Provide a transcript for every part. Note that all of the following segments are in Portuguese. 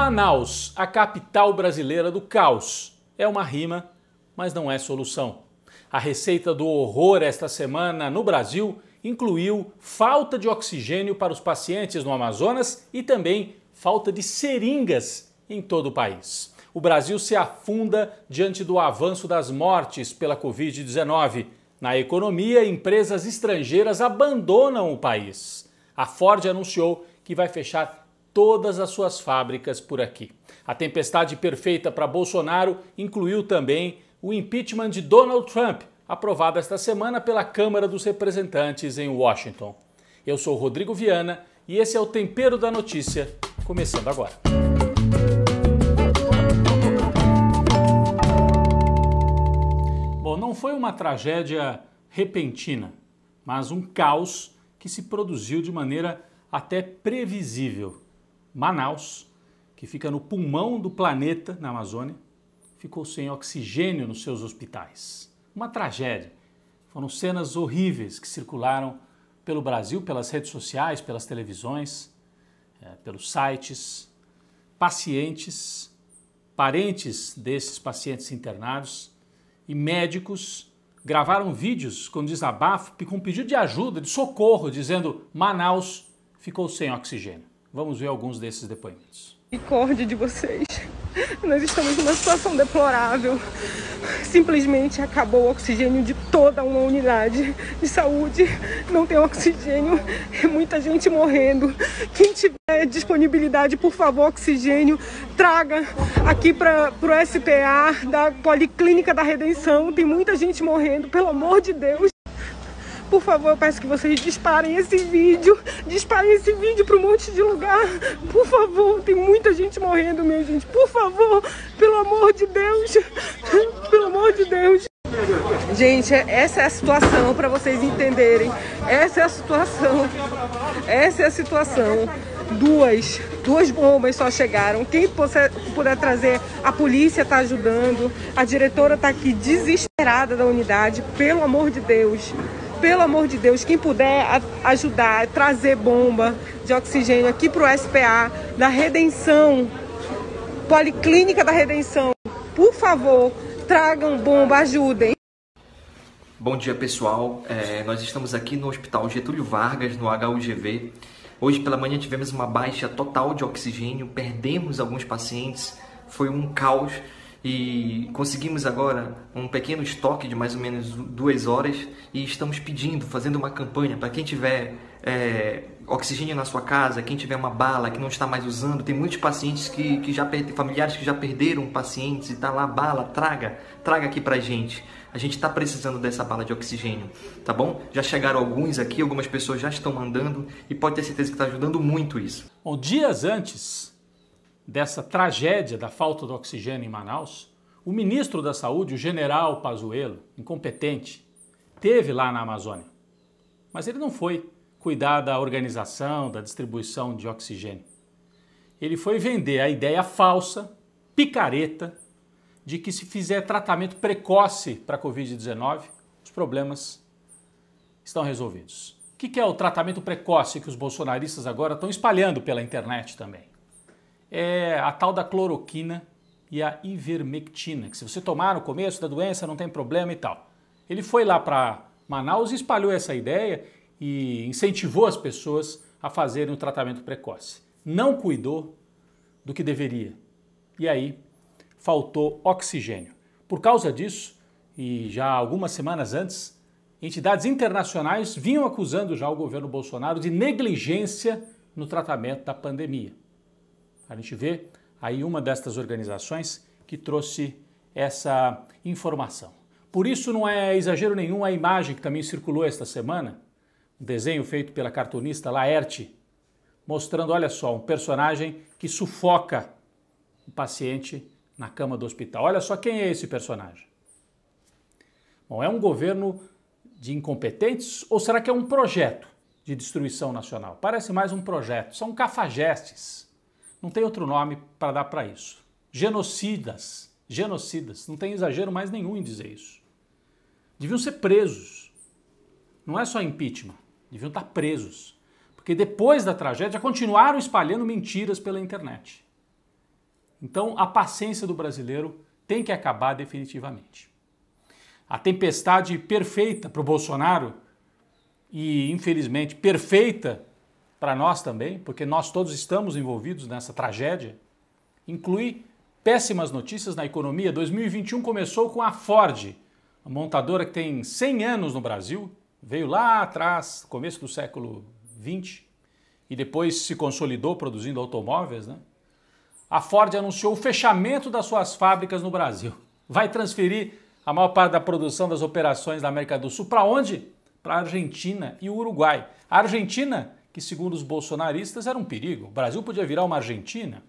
Manaus, a capital brasileira do caos. É uma rima, mas não é solução. A receita do horror esta semana no Brasil incluiu falta de oxigênio para os pacientes no Amazonas e também falta de seringas em todo o país. O Brasil se afunda diante do avanço das mortes pela Covid-19. Na economia, empresas estrangeiras abandonam o país. A Ford anunciou que vai fechar todas as suas fábricas por aqui. A tempestade perfeita para Bolsonaro incluiu também o impeachment de Donald Trump, aprovado esta semana pela Câmara dos Representantes em Washington. Eu sou Rodrigo Viana e esse é o Tempero da Notícia, começando agora. Bom, não foi uma tragédia repentina, mas um caos que se produziu de maneira até previsível. Manaus, que fica no pulmão do planeta, na Amazônia, ficou sem oxigênio nos seus hospitais. Uma tragédia. Foram cenas horríveis que circularam pelo Brasil, pelas redes sociais, pelas televisões, pelos sites. Pacientes, parentes desses pacientes internados e médicos gravaram vídeos com desabafo, com pedido de ajuda, de socorro, dizendo: Manaus ficou sem oxigênio. Vamos ver alguns desses depoimentos. Misericórdia de vocês. Nós estamos numa situação deplorável. Simplesmente acabou o oxigênio de toda uma unidade de saúde. Não tem oxigênio. É muita gente morrendo. Quem tiver disponibilidade, por favor, oxigênio, traga aqui para o SPA da Policlínica da Redenção. Tem muita gente morrendo, pelo amor de Deus. Por favor, eu peço que vocês disparem esse vídeo para um monte de lugar. Por favor, tem muita gente morrendo, minha gente. Por favor, pelo amor de Deus. Pelo amor de Deus. Gente, essa é a situação, para vocês entenderem. Essa é a situação. Essa é a situação. Duas bombas só chegaram. Quem puder trazer, a polícia está ajudando. A diretora está aqui desesperada da unidade. Pelo amor de Deus. Pelo amor de Deus, quem puder ajudar, trazer bomba de oxigênio aqui para o SPA da Redenção, Policlínica da Redenção, por favor, tragam bomba, ajudem. Bom dia, pessoal. Nós estamos aqui no Hospital Getúlio Vargas, no HUGV. Hoje pela manhã tivemos uma baixa total de oxigênio, perdemos alguns pacientes, foi um caos. E conseguimos agora um pequeno estoque de mais ou menos 2 horas e estamos pedindo, fazendo uma campanha para quem tiver oxigênio na sua casa, quem tiver uma bala que não está mais usando. Tem muitos pacientes que já familiares que já perderam pacientes e está lá a bala, traga aqui pra gente. A gente está precisando dessa bala de oxigênio, tá bom? Já chegaram alguns aqui, algumas pessoas já estão mandando e pode ter certeza que está ajudando muito isso. Bom, dias antes dessa tragédia da falta de oxigênio em Manaus, o ministro da Saúde, o general Pazuello, incompetente, esteve lá na Amazônia. Mas ele não foi cuidar da organização, da distribuição de oxigênio. Ele foi vender a ideia falsa, picareta, de que se fizer tratamento precoce para a Covid-19, os problemas estão resolvidos. O que é o tratamento precoce que os bolsonaristas agora estão espalhando pela internet também? É a tal da cloroquina e a ivermectina, que se você tomar no começo da doença não tem problema e tal. Ele foi lá para Manaus e espalhou essa ideia e incentivou as pessoas a fazerem o tratamento precoce. Não cuidou do que deveria. E aí faltou oxigênio. Por causa disso, e já algumas semanas antes, entidades internacionais vinham acusando já o governo Bolsonaro de negligência no tratamento da pandemia. A gente vê aí uma destas organizações que trouxe essa informação. Por isso não é exagero nenhum a imagem que também circulou esta semana, um desenho feito pela cartunista Laerte, mostrando, olha só, um personagem que sufoca o paciente na cama do hospital. Olha só quem é esse personagem. Bom, é um governo de incompetentes ou será que é um projeto de destruição nacional? Parece mais um projeto, são cafajestes. Não tem outro nome para dar para isso. Genocidas, não tem exagero mais nenhum em dizer isso. Deviam ser presos. Não é só impeachment, deviam estar presos. Porque depois da tragédia continuaram espalhando mentiras pela internet. Então a paciência do brasileiro tem que acabar definitivamente. A tempestade perfeita para o Bolsonaro e, infelizmente, perfeita para nós também, porque nós todos estamos envolvidos nessa tragédia, inclui péssimas notícias na economia. 2021 começou com a Ford, a montadora que tem 100 anos no Brasil, veio lá atrás, começo do século XX, e depois se consolidou produzindo automóveis, né? A Ford anunciou o fechamento das suas fábricas no Brasil. Vai transferir a maior parte da produção das operações da América do Sul para onde? Para a Argentina e o Uruguai. A Argentina, que segundo os bolsonaristas era um perigo. O Brasil podia virar uma Argentina.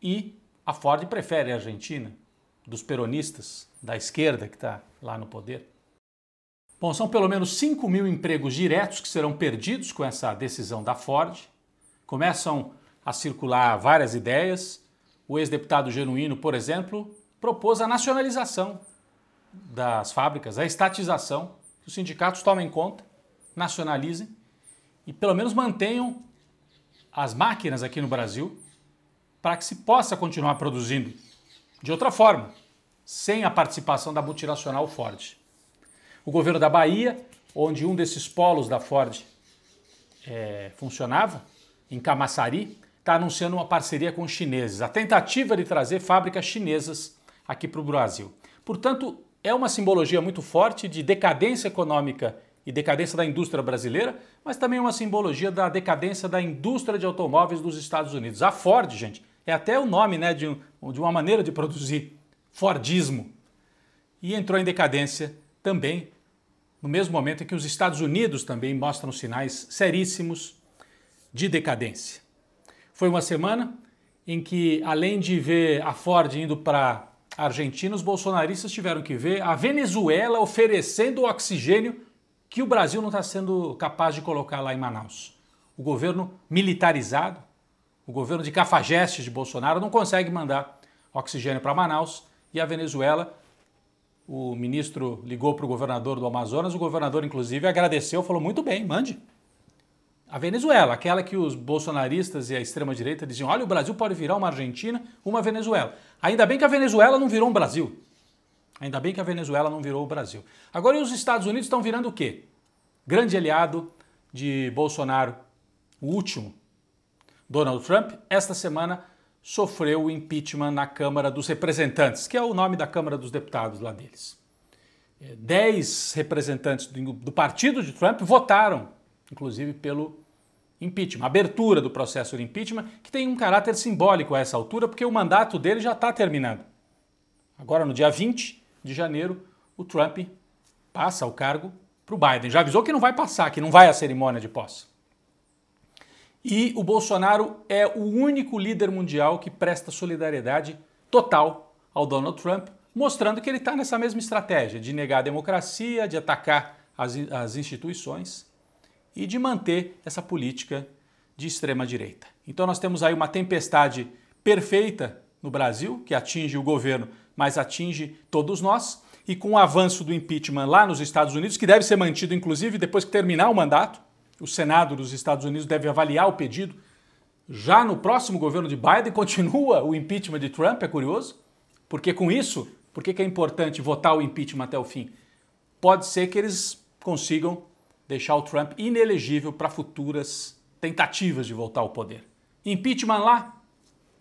E a Ford prefere a Argentina, dos peronistas, da esquerda que está lá no poder. Bom, são pelo menos 5 mil empregos diretos que serão perdidos com essa decisão da Ford. Começam a circular várias ideias. O ex-deputado Genuíno, por exemplo, propôs a nacionalização das fábricas, a estatização, que os sindicatos tomem conta, nacionalizem e pelo menos mantenham as máquinas aqui no Brasil para que se possa continuar produzindo de outra forma, sem a participação da multinacional Ford. O governo da Bahia, onde um desses polos da Ford funcionava, em Camaçari, está anunciando uma parceria com os chineses, a tentativa de trazer fábricas chinesas aqui para o Brasil. Portanto, é uma simbologia muito forte de decadência econômica e decadência da indústria brasileira, mas também uma simbologia da decadência da indústria de automóveis dos Estados Unidos. A Ford, gente, é até o nome, né, de uma maneira de produzir, Fordismo. E entrou em decadência também no mesmo momento em que os Estados Unidos também mostram sinais seríssimos de decadência. Foi uma semana em que, além de ver a Ford indo para a Argentina, os bolsonaristas tiveram que ver a Venezuela oferecendo o oxigênio que o Brasil não está sendo capaz de colocar lá em Manaus. O governo militarizado, o governo de cafajestes de Bolsonaro não consegue mandar oxigênio para Manaus e a Venezuela, o ministro ligou para o governador do Amazonas, o governador inclusive agradeceu, falou muito bem, mande. A Venezuela, aquela que os bolsonaristas e a extrema-direita diziam, olha, o Brasil pode virar uma Argentina, uma Venezuela. Ainda bem que a Venezuela não virou um Brasil. Ainda bem que a Venezuela não virou o Brasil. Agora, e os Estados Unidos estão virando o quê? Grande aliado de Bolsonaro, o último, Donald Trump, esta semana sofreu o impeachment na Câmara dos Representantes, que é o nome da Câmara dos Deputados lá deles. 10 representantes do partido de Trump votaram, inclusive, pelo impeachment, abertura do processo de impeachment, que tem um caráter simbólico a essa altura, porque o mandato dele já está terminando. Agora, no dia 20 de janeiro, o Trump passa o cargo para o Biden. Já avisou que não vai passar, que não vai à cerimônia de posse. E o Bolsonaro é o único líder mundial que presta solidariedade total ao Donald Trump, mostrando que ele está nessa mesma estratégia de negar a democracia, de atacar as instituições e de manter essa política de extrema-direita. Então nós temos aí uma tempestade perfeita no Brasil, que atinge o governo, mas atinge todos nós, e com o avanço do impeachment lá nos Estados Unidos, que deve ser mantido inclusive depois que terminar o mandato, o Senado dos Estados Unidos deve avaliar o pedido. Já no próximo governo de Biden continua o impeachment de Trump, é curioso, porque com isso, por que é importante votar o impeachment até o fim? Pode ser que eles consigam deixar o Trump inelegível para futuras tentativas de voltar ao poder. Impeachment lá,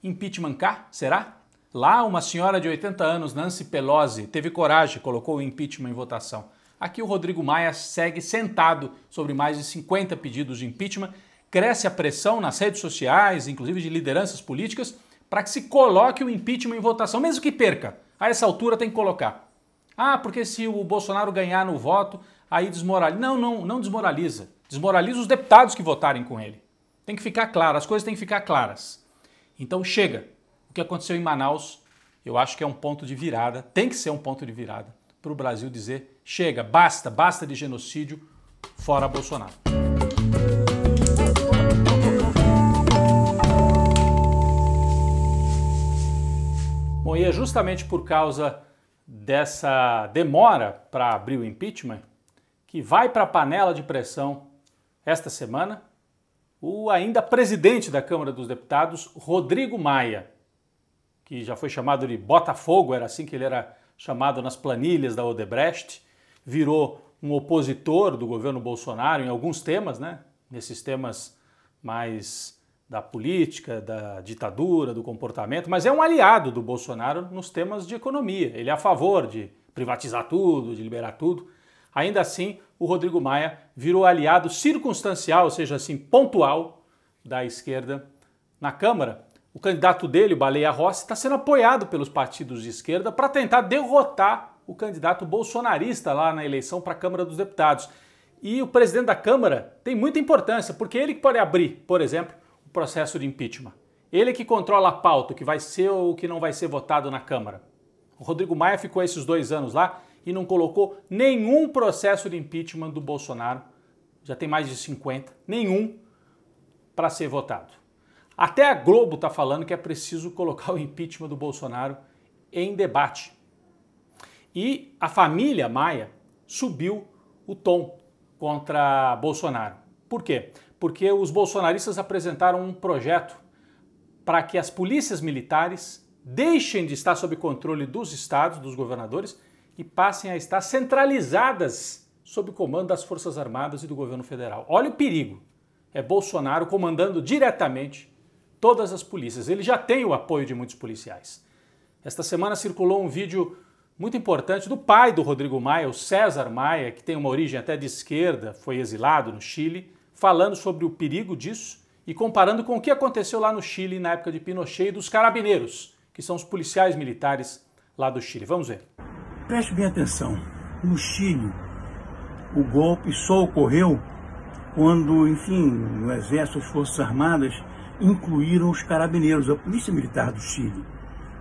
impeachment cá, será? Lá uma senhora de 80 anos, Nancy Pelosi, teve coragem, colocou o impeachment em votação. Aqui o Rodrigo Maia segue sentado sobre mais de 50 pedidos de impeachment. Cresce a pressão nas redes sociais, inclusive de lideranças políticas, para que se coloque o impeachment em votação, mesmo que perca. A essa altura tem que colocar. Ah, porque se o Bolsonaro ganhar no voto, aí desmoraliza. Não desmoraliza. Desmoraliza os deputados que votarem com ele. Tem que ficar claro, as coisas têm que ficar claras. Então chega. O que aconteceu em Manaus, eu acho que é um ponto de virada, tem que ser um ponto de virada para o Brasil dizer, chega, basta de genocídio, fora Bolsonaro. Bom, e é justamente por causa dessa demora para abrir o impeachment que vai para a panela de pressão esta semana o ainda presidente da Câmara dos Deputados, Rodrigo Maia. que já foi chamado de Botafogo, era assim que ele era chamado nas planilhas da Odebrecht, virou um opositor do governo Bolsonaro em alguns temas, né? Nesses temas mais da política, da ditadura, do comportamento, mas é um aliado do Bolsonaro nos temas de economia. Ele é a favor de privatizar tudo, de liberar tudo. Ainda assim, o Rodrigo Maia virou aliado circunstancial, ou seja, assim, pontual, da esquerda na Câmara. O candidato dele, o Baleia Rossi, está sendo apoiado pelos partidos de esquerda para tentar derrotar o candidato bolsonarista lá na eleição para a Câmara dos Deputados. E o presidente da Câmara tem muita importância, porque ele que pode abrir, por exemplo, o processo de impeachment. Ele que controla a pauta, o que vai ser ou o que não vai ser votado na Câmara. O Rodrigo Maia ficou esses 2 anos lá e não colocou nenhum processo de impeachment do Bolsonaro, já tem mais de 50, nenhum, para ser votado. Até a Globo está falando que é preciso colocar o impeachment do Bolsonaro em debate. E a família Maia subiu o tom contra Bolsonaro. Por quê? Porque os bolsonaristas apresentaram um projeto para que as polícias militares deixem de estar sob controle dos estados, dos governadores, e passem a estar centralizadas sob o comando das Forças Armadas e do governo federal. Olha o perigo. É Bolsonaro comandando diretamente todas as polícias. Ele já tem o apoio de muitos policiais. Esta semana circulou um vídeo muito importante do pai do Rodrigo Maia, o César Maia, que tem uma origem até de esquerda, foi exilado no Chile, falando sobre o perigo disso e comparando com o que aconteceu lá no Chile na época de Pinochet e dos carabineiros, que são os policiais militares lá do Chile. Vamos ver. Preste bem atenção. No Chile, o golpe só ocorreu quando, enfim, o Exército, as Forças Armadas incluíram os carabineiros, a Polícia Militar do Chile,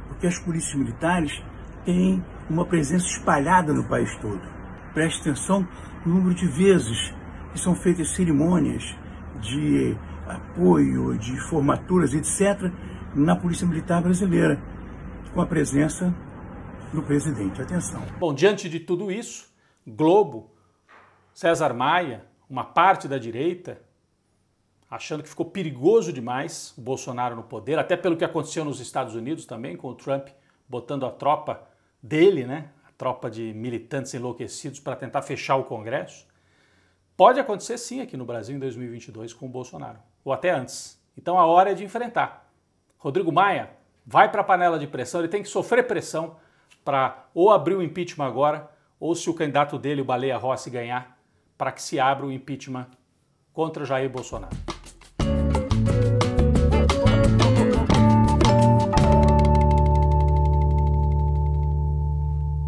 porque as polícias militares têm uma presença espalhada no país todo. Preste atenção no número de vezes que são feitas cerimônias de apoio, de formaturas, etc., na Polícia Militar brasileira, com a presença do presidente. Atenção. Bom, diante de tudo isso, Globo, César Maia, uma parte da direita, achando que ficou perigoso demais o Bolsonaro no poder, até pelo que aconteceu nos Estados Unidos também, com o Trump botando a tropa dele, né, a tropa de militantes enlouquecidos para tentar fechar o Congresso. Pode acontecer sim aqui no Brasil em 2022 com o Bolsonaro, ou até antes. Então a hora é de enfrentar. Rodrigo Maia vai para a panela de pressão, ele tem que sofrer pressão para ou abrir o impeachment agora, ou se o candidato dele, o Baleia Rossi, ganhar, para que se abra o impeachment contra Jair Bolsonaro.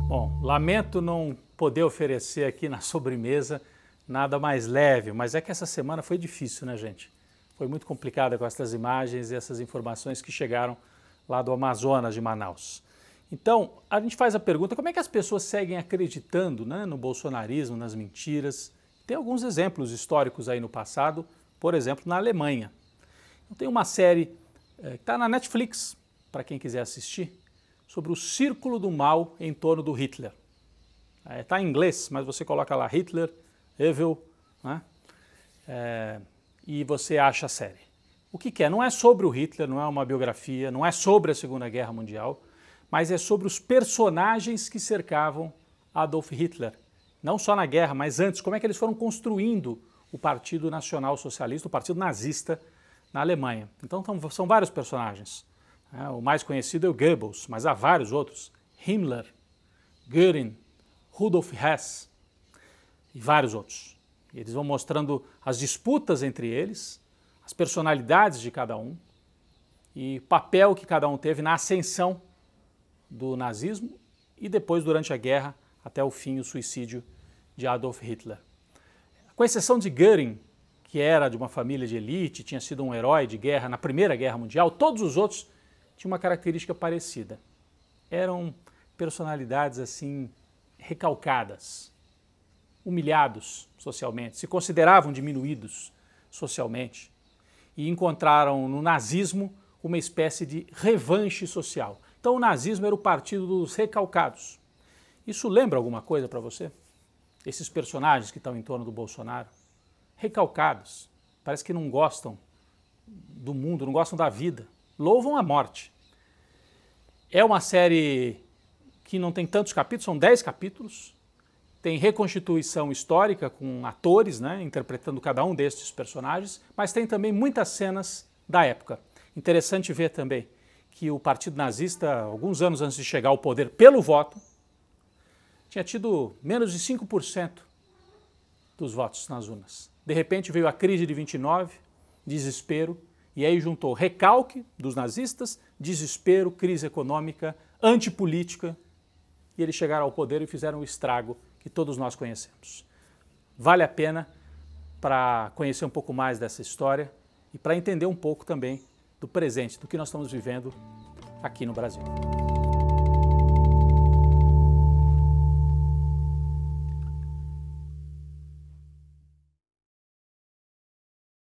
Bom, lamento não poder oferecer aqui na sobremesa nada mais leve, mas é que essa semana foi difícil, né, gente? Foi muito complicada com essas imagens e essas informações que chegaram lá do Amazonas de Manaus. Então, a gente faz a pergunta, como é que as pessoas seguem acreditando, né, no bolsonarismo, nas mentiras? Tem alguns exemplos históricos aí no passado, por exemplo, na Alemanha. Então, tem uma série que está na Netflix, para quem quiser assistir, sobre o círculo do mal em torno do Hitler. Está em inglês, mas você coloca lá Hitler, Evil, né? E você acha a série. O que é? Não é sobre o Hitler, não é uma biografia, não é sobre a Segunda Guerra Mundial, mas é sobre os personagens que cercavam Adolf Hitler. Não só na guerra, mas antes, como é que eles foram construindo o Partido Nacional Socialista, o Partido Nazista na Alemanha. Então são vários personagens. O mais conhecido é o Goebbels, mas há vários outros. Himmler, Göring, Rudolf Hess e vários outros. E eles vão mostrando as disputas entre eles, as personalidades de cada um e o papel que cada um teve na ascensão do nazismo e depois, durante a guerra, até o fim, o suicídio de Adolf Hitler. Com exceção de Göring, que era de uma família de elite, tinha sido um herói de guerra na Primeira Guerra Mundial, todos os outros tinham uma característica parecida. Eram personalidades assim recalcadas, humilhados socialmente, se consideravam diminuídos socialmente e encontraram no nazismo uma espécie de revanche social. Então o nazismo era o partido dos recalcados. Isso lembra alguma coisa para você? Esses personagens que estão em torno do Bolsonaro, recalcados, parece que não gostam do mundo, não gostam da vida, louvam a morte. É uma série que não tem tantos capítulos, são 10 capítulos. Tem reconstituição histórica com atores, né, interpretando cada um destes personagens, mas tem também muitas cenas da época. Interessante ver também que o Partido Nazista, alguns anos antes de chegar ao poder pelo voto, tinha tido menos de 5% dos votos nas urnas. De repente veio a crise de 29, desespero, e aí juntou recalque dos nazistas, desespero, crise econômica, antipolítica, e eles chegaram ao poder e fizeram o estrago que todos nós conhecemos. Vale a pena para conhecer um pouco mais dessa história e para entender um pouco também do presente, do que nós estamos vivendo aqui no Brasil.